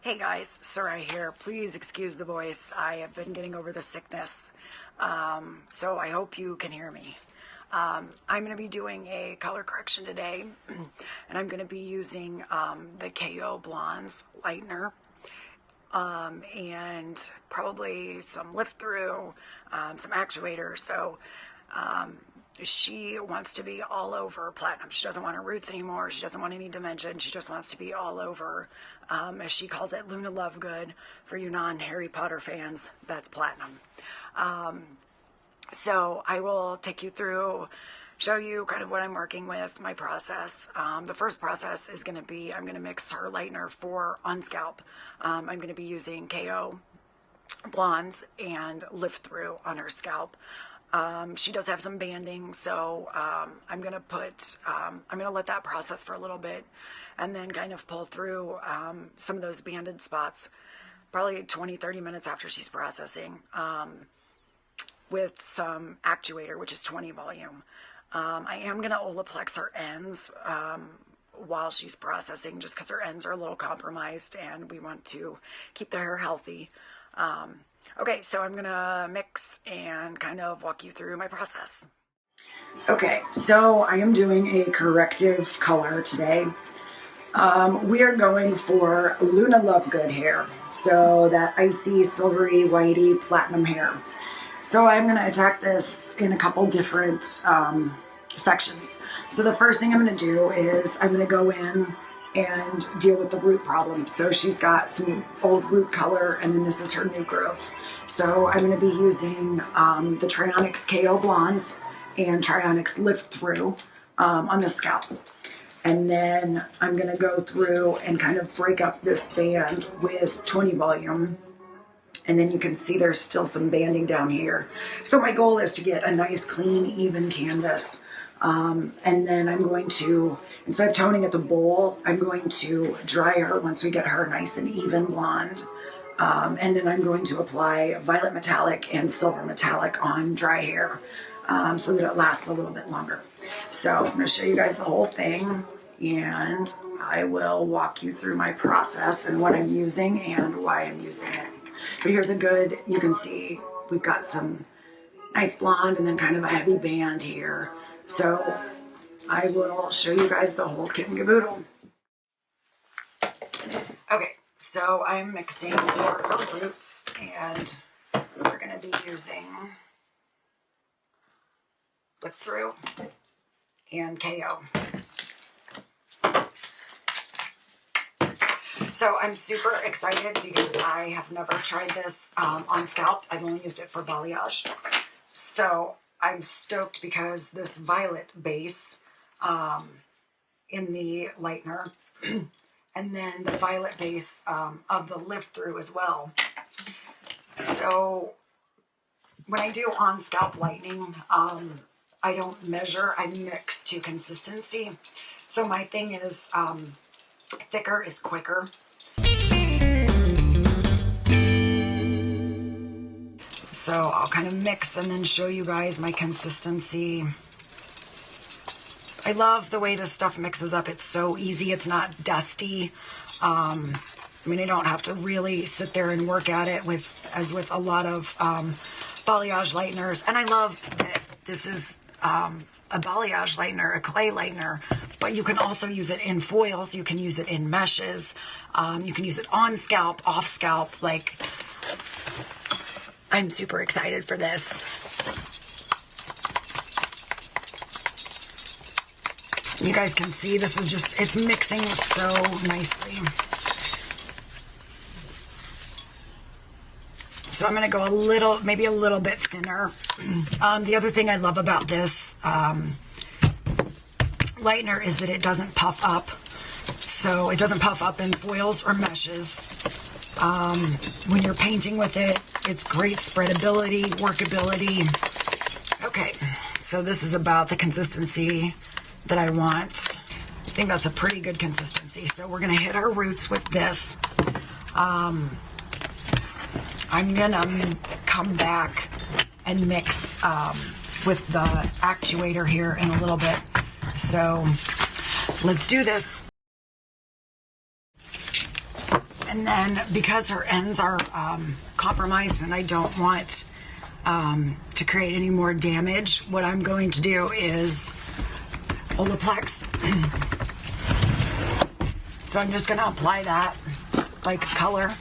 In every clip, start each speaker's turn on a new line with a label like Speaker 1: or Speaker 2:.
Speaker 1: Hey guys, Sarai here. Please excuse the voice. I have been getting over the sickness, so I hope you can hear me. I'm going to be doing a color correction today, and I'm going to be using the KO Blondes lightener, and probably some Lift Thru, some Actuator. So she wants to be all over platinum. She doesn't want her roots anymore. She doesn't want any dimension. She just wants to be all over, as she calls it, Luna Lovegood. For you non-Harry Potter fans, that's platinum. So I will take you through, show you kind of what I'm working with, my process. The first process is going to be, I'm going to mix her lightener on scalp. I'm going to be using KO Blondes and Lift Thru on her scalp. She does have some banding, so I'm going to let that process for a little bit and then kind of pull through some of those banded spots, probably 20-30 minutes after she's processing, with some Actuator, which is 20 volume. I am going to Olaplex her ends while she's processing, just because her ends are a little compromised and we want to keep the hair healthy. Okay, so I'm gonna mix and kind of walk you through my process. Okay, so I am doing a corrective color today. We are going for Luna Lovegood hair, so that icy, silvery, whitey, platinum hair. So I'm gonna attack this in a couple different sections. So the first thing I'm gonna do is I'm gonna go in and deal with the root problem. So she's got some old root color, and then this is her new growth. So I'm going to be using the Trionics KO Blondes and Trionics Lift Thru on the scalp. And then I'm going to go through and kind of break up this band with 20 volume. And then you can see there's still some banding down here. So my goal is to get a nice, clean, even canvas. And then I'm going to, instead of toning at the bowl, I'm going to dry her once we get her nice and even blonde. And then I'm going to apply violet metallic and silver metallic on dry hair, so that it lasts a little bit longer. So I'm going to show you guys the whole thing, and I will walk you through my process and what I'm using and why I'm using it. But here's a good, you can see we've got some nice blonde and then kind of a heavy band here. So I will show you guys the whole kit and caboodle. Okay, so I'm mixing for her roots, and we're going to be using Lift Thru and KO. So I'm super excited because I have never tried this on scalp. I've only used it for balayage. So I'm stoked because this violet base in the lightener, and then the violet base of the Lift Thru as well. So when I do on scalp lightening, I don't measure, I mix to consistency. So my thing is thicker is quicker. So I'll kind of mix and then show you guys my consistency. I love the way this stuff mixes up. It's so easy. It's not dusty. I mean, I don't have to really sit there and work at it as with a lot of balayage lighteners. And I love that this is a balayage lightener, a clay lightener, but you can also use it in foils. You can use it in meshes. You can use it on scalp, off scalp. Like, I'm super excited for this. You guys can see this is just, it's mixing so nicely. So I'm going to go a little, maybe a little bit thinner. The other thing I love about this lightener is that it doesn't puff up. So it doesn't puff up in foils or meshes. When you're painting with it, it's great spreadability, workability. Okay, so this is about the consistency that I want. I think that's a pretty good consistency. So we're going to hit our roots with this. I'm going to come back and mix with the Actuator here in a little bit. So let's do this. And then because her ends are compromised and I don't want to create any more damage, what I'm going to do is Olaplex. So I'm just going to apply that like color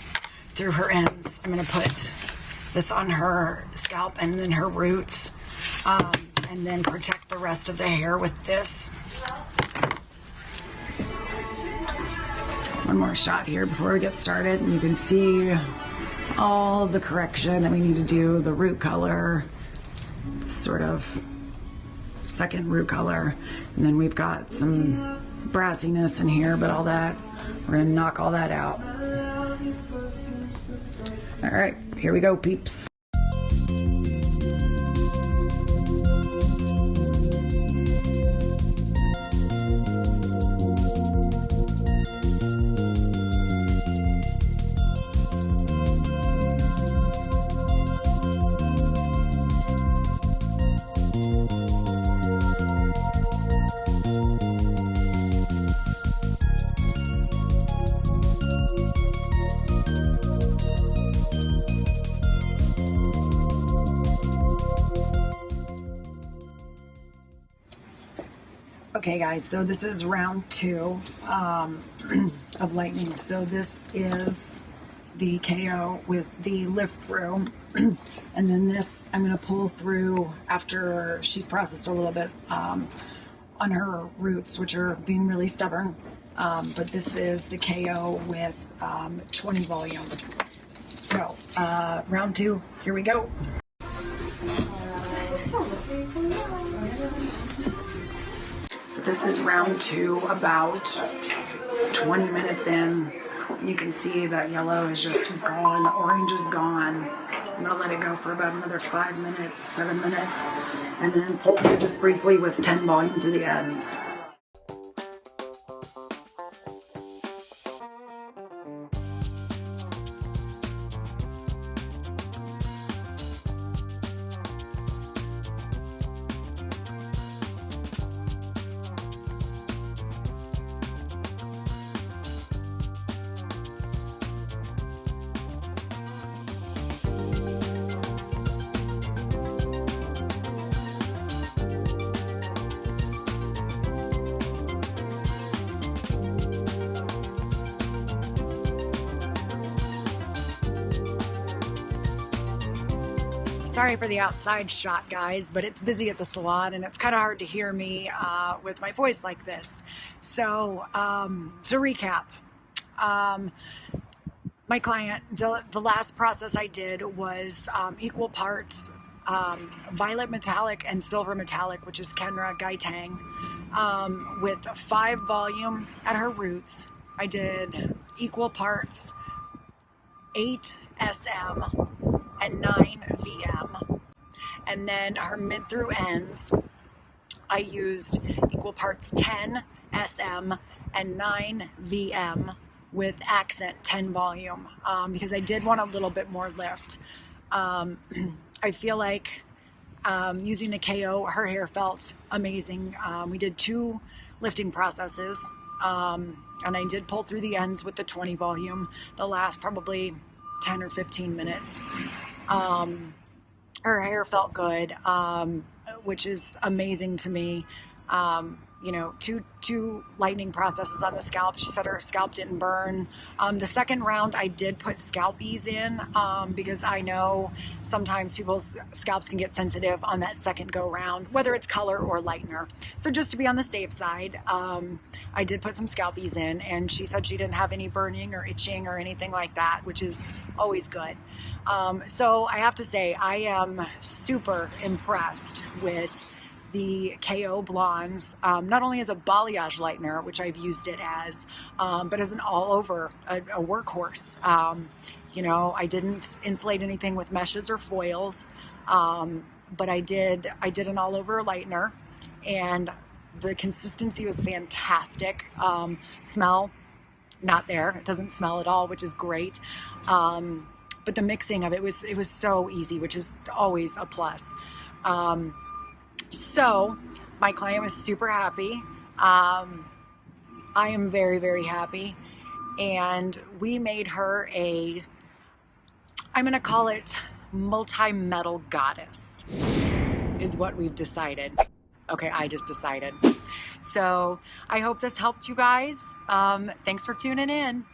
Speaker 1: through her ends. I'm going to put this on her scalp and then her roots, and then protect the rest of the hair with this. One more shot here before we get started, and you can see all the correction that we need to do, the root color, sort of second root color, and then we've got some brassiness in here, but all that, we're gonna knock all that out. All right, here we go, peeps. Okay guys, so this is round 2 of lightning. So this is the KO with the Lift Thru, and then this I'm going to pull through after she's processed a little bit on her roots, which are being really stubborn. But this is the KO with 20 volume. So round 2, here we go. So this is round 2, about 20 minutes in. You can see that yellow is just gone, the orange is gone. I'm gonna let it go for about another 5 minutes, 7 minutes, and then pull through just briefly with 10 volume through the ends. Sorry for the outside shot, guys, but it's busy at the salon and it's kind of hard to hear me with my voice like this. So to recap, my client, the last process I did was equal parts violet metallic and silver metallic, which is Kenra Gaitang, with 5 volume at her roots. I did equal parts 8 SM and 9 VM, and then her mid through ends I used equal parts 10 SM and 9 VM with accent 10 volume, because I did want a little bit more lift. I feel like using the KO, her hair felt amazing. We did 2 lifting processes, and I did pull through the ends with the 20 volume the last probably 10 or 15 minutes. Her hair felt good, which is amazing to me. You know, two lightning processes on the scalp. She said her scalp didn't burn. The second round I did put scalpies in, because I know sometimes people's scalps can get sensitive on that second go round, whether it's color or lightener. So just to be on the safe side, I did put some scalpies in, and she said she didn't have any burning or itching or anything like that, which is always good. So I have to say, I am super impressed with the KO Blondes, not only as a balayage lightener, which I've used it as, but as an all-over, a workhorse. You know, I didn't insulate anything with meshes or foils, but I did an all-over lightener, and the consistency was fantastic. Smell, not there. It doesn't smell at all, which is great. But the mixing of it was so easy, which is always a plus. So my client was super happy. I am very, very happy. and we made her I'm gonna call it multi-metal goddess, is what we've decided. Okay, I just decided. So I hope this helped you guys. Thanks for tuning in.